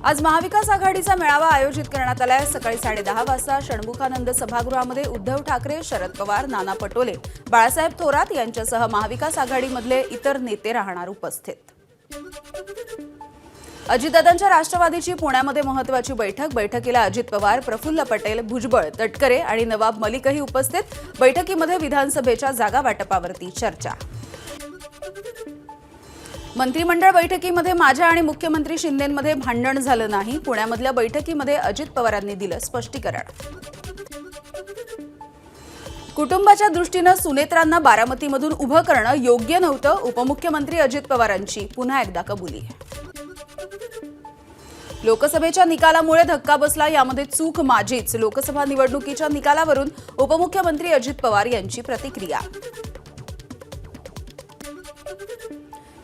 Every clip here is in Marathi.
आज महाविकास आघाडीचा मेळावा आयोजित करण्यात आलाय। सकाळी 10:30 वाजता षण्मुखानंद सभागृहामध्ये उद्धव ठाकरे, शरद पवार, नाना पटोले, बाळासाहेब थोरात यांच्यासह महाविकास आघाडीमधले इतर नेते राहणार उपस्थित। अजितदादांच्या राष्ट्रवादीची पुण्यामध्ये महत्त्वाची बैठकीला अजित पवार, प्रफुल्ल पटेल, भुजबळ, तटकरे आणि नवाब मलिकही उपस्थित। बैठकीमध्ये विधानसभेच्या जागा वाटपावरती चर्चा। मंत्रिमंडळ बैठकीमध्ये माझ्या आणि मुख्यमंत्री शिंदेंमध्ये भांडण झालं नाही। पुण्यामधल्या बैठकीमध्ये अजित पवारांनी दिलं स्पष्टीकरण। कुटुंबाच्या दृष्टीने सुनेत्रांना बारामतीमधून उभं करणं योग्य नव्हतं। उपमुख्यमंत्री अजित पवारांची पुन्हा एकदा कबुली। लोकसभेच्या निकालामुळे धक्का बसला, यामध्ये चूक माझीच। लोकसभा निवडणुकीच्या निकालावरून उपमुख्यमंत्री अजित पवार यांची प्रतिक्रिया।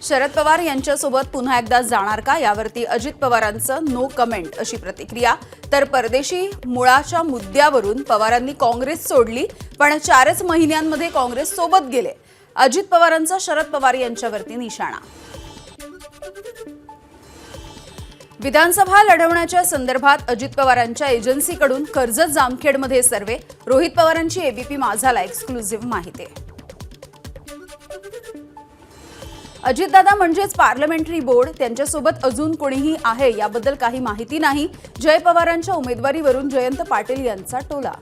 शरद पवार यांच्यासोबत पुन्हा एकदा जाणार का, यावरती अजित पवारांचं नो कमेंट अशी प्रतिक्रिया। तर परदेशी मुळाच्या मुद्द्यावरून पवारांनी काँग्रेस सोडली, पण 4च महिन्यांमध्ये काँग्रेस सोबत गेले। अजित पवारांचा शरद पवार यांच्यावरती निशाणा। विधानसभा लढवण्याच्या संदर्भात अजित पवारांच्या एजन्सीकडून कर्जत जामखेडमध्ये सर्वे। रोहित पवारांची एबीपी माझाला एक्सक्लुझिव्ह माहिती। अजितदादा म्हणजेच पार्लमेंटरी बोर्ड, त्यांच्यासोबत अजून कोणीही आहे याबद्दल काही माहिती नाही। जय पवारांच्या उमेदवारीवरून जयंत पाटील यांचा टोला।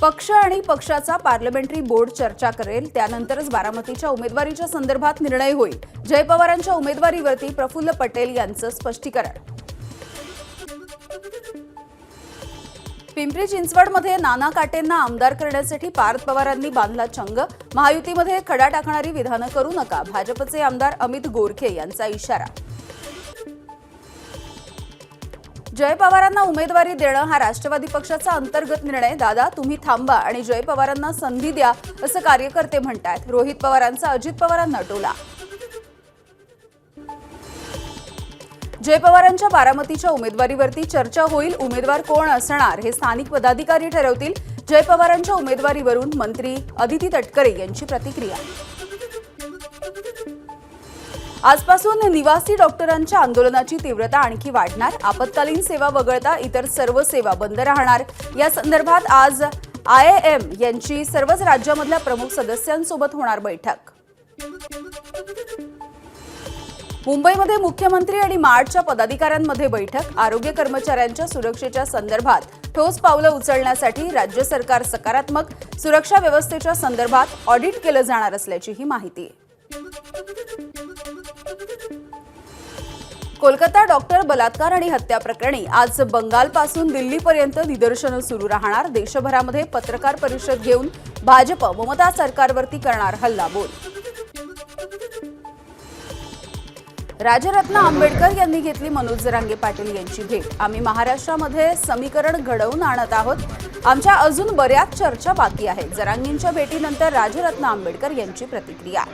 पक्ष आणि पक्षाचा पार्लमेंटरी बोर्ड चर्चा करेल, त्यानंतरच बारामतीच्या उमेदवारीच्या संदर्भात निर्णय होईल। जय पवारांच्या उमेदवारीवरती प्रफुल्ल पटेल यांचं स्पष्टीकरण। पिंपरी चिंचवडमध्ये नाना काटेंना आमदार करण्यासाठी पार्थ पवारांनी बांधला चंग। महायुतीमध्ये खडा टाकणारी विधानं करू नका, भाजपचे आमदार अमित गोरखे यांचा इशारा। जय पवारांना उमेदवारी देणं हा राष्ट्रवादी पक्षाचा अंतर्गत निर्णय। दादा तुम्ही थांबा आणि जय पवारांना संधी द्या असं कार्यकर्ते म्हणतात। रोहित पवारांचा अजित पवारांना टोला। जय पवारांच्या बारामतीच्या उमेदवारीवरती चर्चा होईल। उमेदवार कोण असणार हे स्थानिक पदाधिकारी ठरवतील। जय पवारांच्या उमेदवारीवरून मंत्री अदिती तटकरे यांची प्रतिक्रिया। आजपासून निवासी डॉक्टरांच्या आंदोलनाची तीव्रता आणखी वाढणार। आपत्कालीन सेवा वगळता इतर सर्व सेवा बंद राहणार। या संदर्भात आज IIM यांची सर्वच राज्यामधल्या प्रमुख सदस्यांसोबत होणार बैठक। मुंबईमध्ये मुख्यमंत्री आणि मार्टच्या पदाधिकाऱ्यांमध्ये बैठक। आरोग्य कर्मचाऱ्यांच्या सुरक्षेच्या संदर्भात ठोस पावलं उचलण्यासाठी राज्य सरकार सकारात्मक। सुरक्षा व्यवस्थेच्या संदर्भात ऑडिट केलं जाणार असल्याचीही माहिती। कोलकाता डॉक्टर बलात्कार आणि हत्या प्रकरणी आज बंगालपासून दिल्लीपर्यंत निदर्शनं सुरू राहणार। देशभरामध्ये पत्रकार परिषद घेऊन भाजप ममता सरकारवरती करणार हल्लाबोल। राजरत्न आंबेडकर यांनी घेतली मनोज जरांगे पाटील यांची भेट। आम्ही महाराष्ट्रामध्ये समीकरण घडवून आणत आहोत। आमच्या अजून बऱ्याच चर्चा बाकी आहेत। जरांगेंच्या भेटीनंतर राजरत्न आंबेडकर यांची प्रतिक्रिया।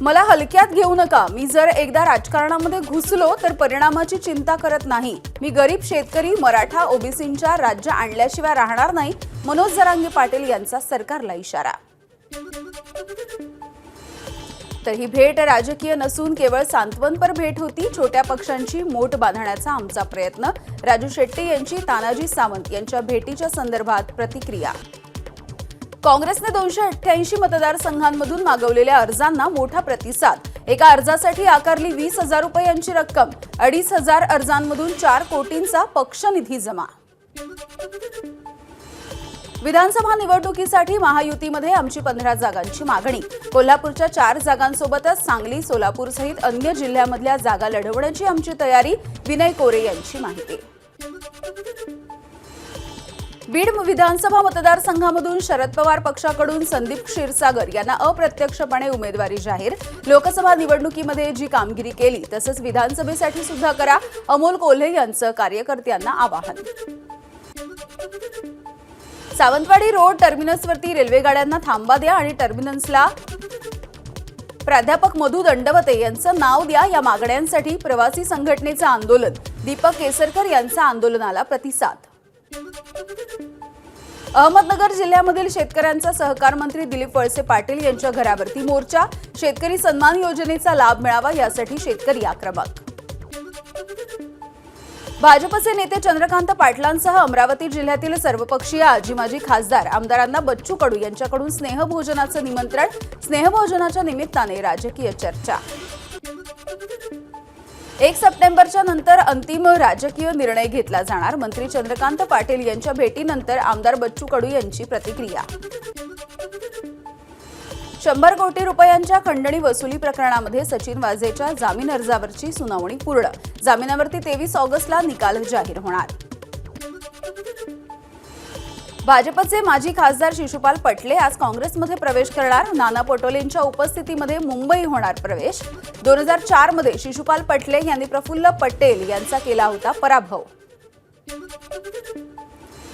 मला हलक्यात घेऊ नका, मी जर एकदा राजकारणामध्ये घुसलो तर परिणामाची चिंता करत नाही। मी गरीब शेतकरी, मराठा, ओबीसींच्या राज्य आणल्याशिवाय राहणार नाही। मनोज जरांगे पाटील यांचा सरकारला इशारा। तर ही भेट राजकीय नसून केवळ सांत्वनपर भेट होती। छोट्या पक्षांची मोठ बांधण्याचा आमचा प्रयत्न। राजू शेट्टी यांची तानाजी सावंत यांच्या भेटीच्या संदर्भात प्रतिक्रिया। काँग्रेसने 288 मतदारसंघांमधून मागवलेल्या अर्जांना मोठा प्रतिसाद। एका अर्जासाठी आकारली 20,000 रुपयांची रक्कम। 2,500 अर्जांमधून 4 कोटींचा पक्षनिधी जमा। विधानसभा निवडणुकीसाठी महायुतीमध्ये आमची 15 जागांची मागणी। कोल्हापूरच्या 4 जागांसोबतच सांगली, सोलापूर सहित अन्य जिल्ह्यामधल्या जागा लढवण्याची आमची तयारी। विनय कोरे यांची माहिती। बीड विधानसभा मतदारसंघामधून शरद पवार पक्षाकडून संदीप क्षीरसागर यांना अप्रत्यक्षपणे उमेदवारी जाहीर। लोकसभा निवडणुकीमध्ये जी कामगिरी केली तसंच विधानसभेसाठी सुद्धा करा, अमोल कोल्हे यांचं कार्यकर्त्यांना आवाहन। सावंतवाडी रोड टर्मिनसवरती रेल्वे गाड्यांना थांबा द्या आणि टर्मिनसला प्राध्यापक मधु दंडवते यांचं नाव द्या या मागण्यांसाठी प्रवासी संघटनेचं आंदोलन। दीपक केसरकर यांचा आंदोलनाला प्रतिसाद। अहमदनगर जिल्ह्यामधील शेतकऱ्यांचा सहकार मंत्री दिलीप वळसे पाटील यांच्या घरावरती मोर्चा. शेतकरी सन्मान योजनेचा लाभ मिळावा यासाठी शेतकरी आक्रमक. भाजपचे नेते चंद्रकांत पाटलांसह अमरावती जिल्ह्यातील सर्वपक्षीय आजी-माजी खासदार आमदारांना बच्चू कडू यांच्याकडून स्नेहभोजनाचं निमंत्रण. स्नेहभोजनाच्या निमित्ताने राजकीय चर्चा. 1 सप्टेंबरच्या नंतर अंतिम राजकीय निर्णय घेतला जाणार. मंत्री चंद्रकांत पाटील यांच्या भेटीनंतर आमदार बच्चू कडू यांची प्रतिक्रिया. 100 कोटी रुपयांच्या खंडणी वसुली प्रकरणामध्ये सचिन वाझेच्या जामीन अर्जावरची सुनावणी पूर्ण. जामिनावरती 23 ऑगस्टला निकाल जाहीर होणार. भाजपचे माजी खासदार शिशुपाल पटले आज काँग्रेसमध्ये प्रवेश करणार. नाना पटोलेंच्या उपस्थितीमध्ये मुंबई होणार प्रवेश. 2004 मध्ये शिशुपाल पटले यांनी प्रफुल्ल पटेल यांचा केला होता पराभव.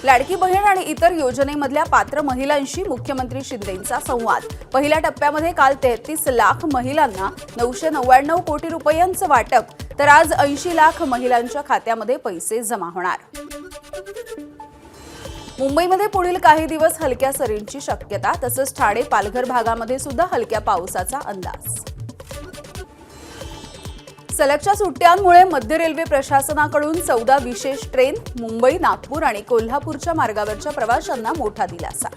लाडकी बहीण आणि इतर योजनेमधल्या पात्र महिलांशी मुख्यमंत्री शिंदेंचा संवाद. पहिल्या टप्प्यामध्ये काल 33 लाख महिलांना 999 कोटी रुपयांचं वाटप, तर आज 80 लाख महिलांच्या खात्यामध्ये पैसे जमा होणार. मुंबईमध्ये पुढील काही दिवस हलक्या सरींची शक्यता, तसंच ठाणे पालघर भागामध्ये सुद्धा हलक्या पावसाचा अंदाज. सलगच्या सुट्ट्यांमुळे मध्य रेल्वे प्रशासनाकडून 14 विशेष ट्रेन. मुंबई, नागपूर आणि कोल्हापूरच्या मार्गावरच्या प्रवाशांना मोठा दिलासा.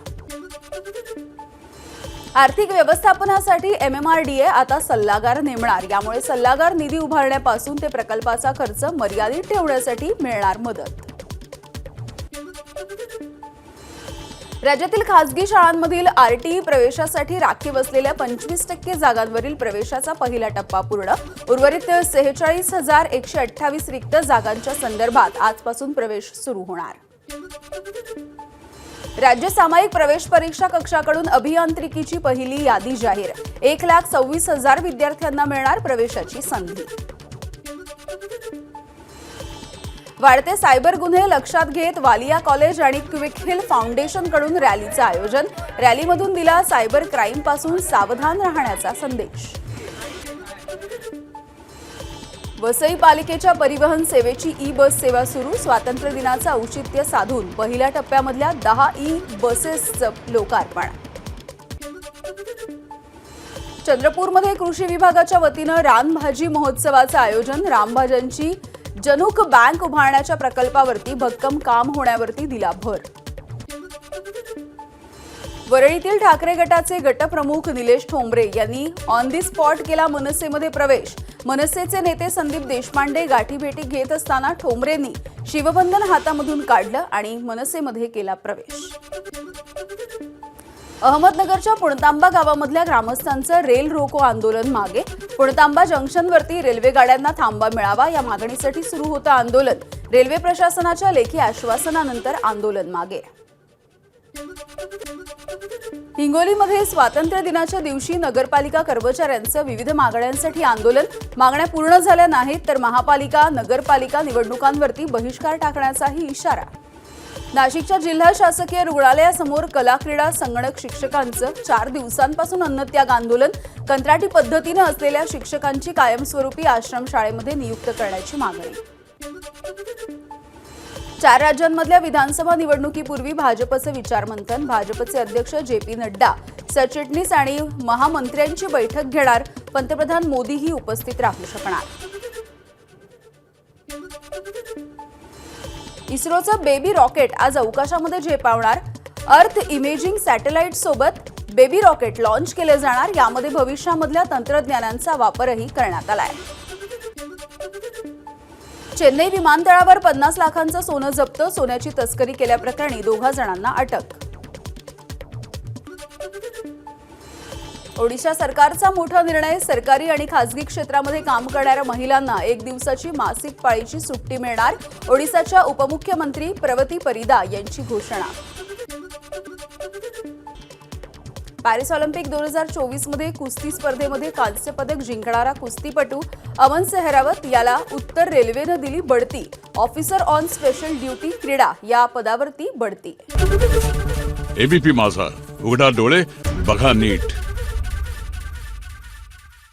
आर्थिक व्यवस्थापनासाठी MMRDA आता सल्लागार नेमणार. यामुळे सल्लागार निधी उभारण्यापासून ते प्रकल्पाचा खर्च मर्यादित ठेवण्यासाठी मिळणार मदत. राज्यातील खासगी शाळांमधील RTE प्रवेशासाठी राखीव असलेल्या 25% जागांवरील प्रवेशाचा पहिला टप्पा पूर्ण. उर्वरित 46,128 रिक्त जागांच्या संदर्भात आजपासून प्रवेश सुरू होणार. राज्य सामायिक प्रवेश परीक्षा कक्षाकडून अभियांत्रिकीची पहिली यादी जाहीर. 1,26,000 विद्यार्थ्यांना मिळणार प्रवेशाची संधी. वाढते सायबर गुन्हे लक्षात घेत वालिया कॉलेज आणि क्विक हिल फाउंडेशनकडून रॅलीचं आयोजन. रॅलीमधून दिला सायबर क्राईमपासून सावधान राहण्याचा संदेश. वसई पालिकेच्या परिवहन सेवेची ई-बस सेवा सुरू. स्वातंत्र्य दिनाचं औचित्य साधून पहिल्या टप्प्यामधल्या 10 ई-बसेसचं लोकार्पण. चंद्रपूरमध्ये कृषी विभागाच्या वतीनं रानभाजी महोत्सवाचं आयोजन. रामभाज्यांची जनुक बँक उभारण्याच्या प्रकल्पावरती भक्कम काम होण्यावरती दिला भर. वरळीतील ठाकरे गटाचे गटप्रमुख निलेश ठोंबरे यांनी ऑन दी स्पॉट केला मनसेमध्ये प्रवेश. मनसेचे नेते संदीप देशपांडे गाठीभेटी घेत असताना ठोंबरेंनी शिवबंधन हातामधून काढलं आणि मनसेमध्ये केला प्रवेश. अहमदनगरच्या पुणतांबा गावामधल्या ग्रामस्थांचं रेल रोको आंदोलन मागे. पुणतांबा जंक्शनवरती रेल्वे गाड्यांना थांबा मिळावा या मागणीसाठी सुरू होतं आंदोलन. रेल्वे प्रशासनाच्या लेखी आश्वासनानंतर आंदोलन मागे. हिंगोलीमध्ये स्वातंत्र्य दिनाच्या दिवशी नगरपालिका कर्मचाऱ्यांचं विविध मागण्यांसाठी आंदोलन. मागण्या पूर्ण झाल्या नाहीत तर महापालिका नगरपालिका निवडणुकांवरती बहिष्कार टाकण्याचाही इशारा. नाशिकच्या जिल्हा शासकीय रुग्णालयासमोर कला क्रीडा संगणक शिक्षकांचं 4 दिवसांपासून अन्नत्याग आंदोलन. कंत्राटी पद्धतीनं असलेल्या शिक्षकांची कायमस्वरूपी आश्रमशाळेमध्ये नियुक्त करण्याची मागणी. 4 राज्यांमधल्या विधानसभा निवडणुकीपूर्वी भाजपचं विचारमंथन. भाजपचे अध्यक्ष JP नड्डा सरचिटणीस आणि महामंत्र्यांची बैठक घेणार. पंतप्रधान मोदीही उपस्थित राहू शकणार. इस्रोचं बेबी रॉकेट आज अवकाशामध्ये झेपावणार. अर्थ इमेजिंग सॅटेलाइट सोबत बेबी रॉकेट लॉन्च केले जाणार. यामध्ये भविष्यामधल्या तंत्रज्ञानांचा वापरही करण्यात आलाय. चेन्नई विमानतळावर 50 लाखांचं सोनं जप्त. सोन्याची तस्करी केल्याप्रकरणी 2 जणांना अटक. ओडिशा सरकारचा मोठा निर्णय. सरकारी आणि खासगी क्षेत्रामध्ये काम करणाऱ्या महिलांना 1 दिवसाची मासिक पाळीची सुट्टी मिळणार. ओडिशाच्या उपमुख्यमंत्री प्रवती परिदा यांची घोषणा. पॅरिस ऑलिम्पिक 2024 मध्ये कुस्ती स्पर्धेमध्ये कांस्य पदक जिंकणारा कुस्तीपटू अमन सेहरावत याला उत्तर रेल्वेनं दिली बढती. ऑफिसर ऑन स्पेशल ड्युटी क्रीडा या पदावरती बढती. ABP माझा, उघडा डोळे बघा नीट.